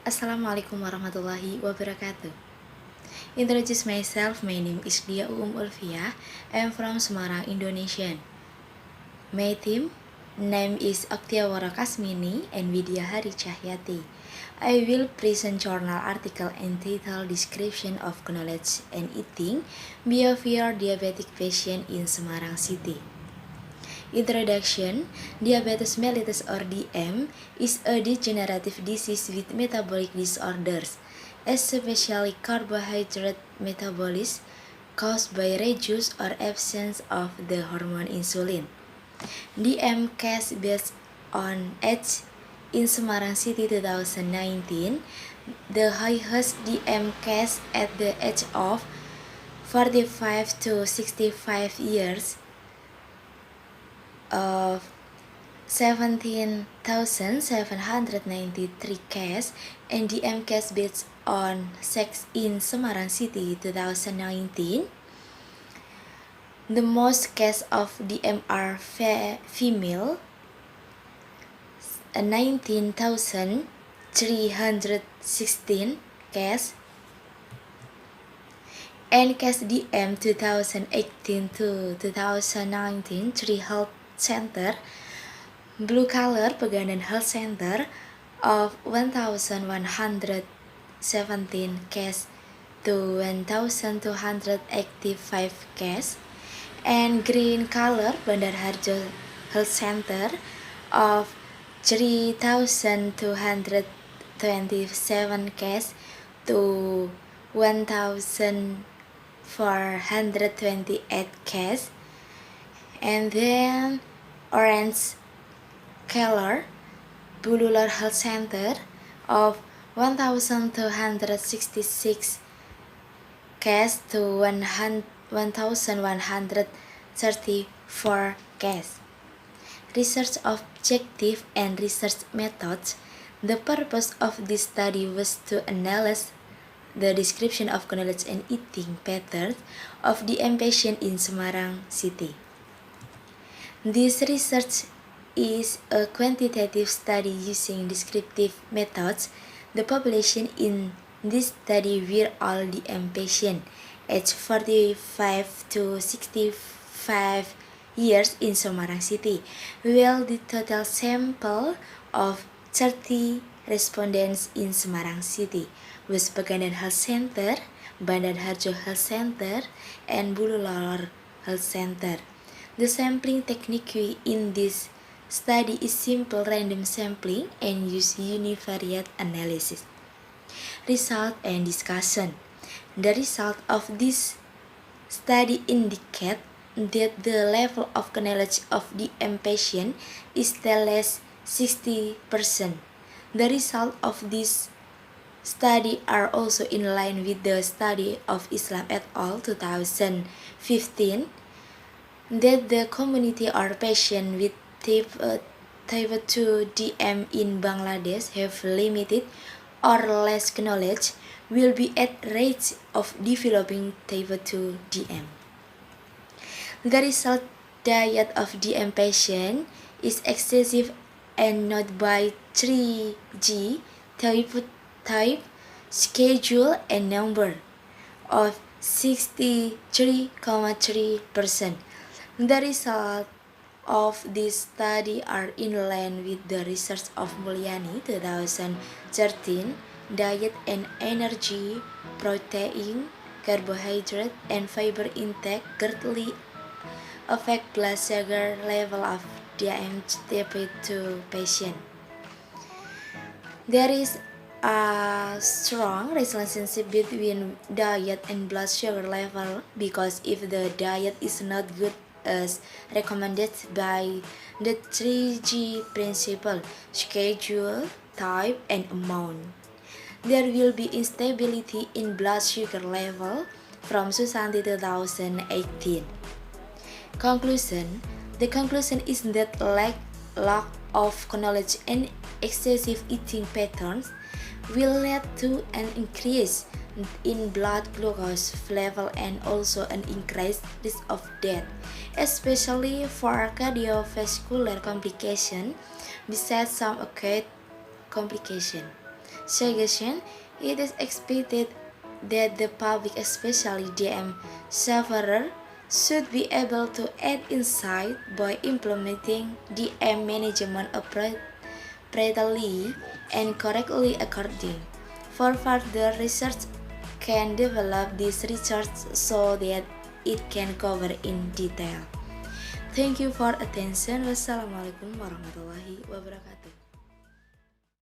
Assalamualaikum warahmatullahi wabarakatuh. Introduce myself, my name is Diah Ulfiah. I am from Semarang, Indonesia. My team name is Oktiawara Kasmini and Vidya Hari Cahyati. I will present journal article entitled Description of Knowledge and Eating Behaviour Diabetic Patient in Semarang City. Introduction. Diabetes mellitus or DM is a degenerative disease with metabolic disorders, especially carbohydrate metabolism caused by reduced or absence of the hormone insulin. DM case based on age in Semarang City 2019, the highest DM case at the age of 45 to 65 years of 17,793 cases and DM case based on sex in Semarang City 2019. The most cases of DM are female, 19,316 cases, and case DM 2018 to 2019 3 health center, blue color Pegandan Health Center of 1,117 cases to 1,285 cases, and green color Bandar Harjo Health Center of 3,227 cases to 1,428 cases, and then orange color Bulular Health Center of 1,266 cases to 1,134 cases. Research objective and research methods. The purpose of this study was to analyze the description of knowledge and eating patterns of the patient in Semarang City. This research is a quantitative study using descriptive methods. The population in this study were all DM patients aged 45 to 65 years in Semarang City, while the total sample of 30 respondents in Semarang City was Pegandan Health Center, Bandar Harjo Health Center, and Bulular Health Center. The sampling technique in this study is simple random sampling and use univariate analysis. Result and discussion. The result of this study indicate that the level of knowledge of the patient is still less 60%. The result of this study are also in line with the study of Islam et al. 2015 that the community or patient with type 2 DM in Bangladesh have limited or less knowledge will be at risk of developing type 2 DM. The result diet of DM patient is excessive and not by 3G type, schedule and number of 63.3%. The results of this study are in line with the research of Mulyani 2013, diet and energy, protein, carbohydrate, and fiber intake greatly affect blood sugar level of diabetes patient. There is a strong relationship between diet and blood sugar level because if the diet is not good as recommended by the 3G principle, schedule, type, and amount, there will be instability in blood sugar level from Susanti 2018. Conclusion. The conclusion is that lack of knowledge and excessive eating patterns will lead to an increase in blood glucose level and also an increased risk of death, especially for cardiovascular complications besides some acute complications. suggestion, it is expected that the public, especially DM sufferers, should be able to add insight by implementing DM management appropriately and correctly according. For further research, can develop this research so that it can cover in detail. Thank you for attention. Wassalamualaikum warahmatullahi wabarakatuh.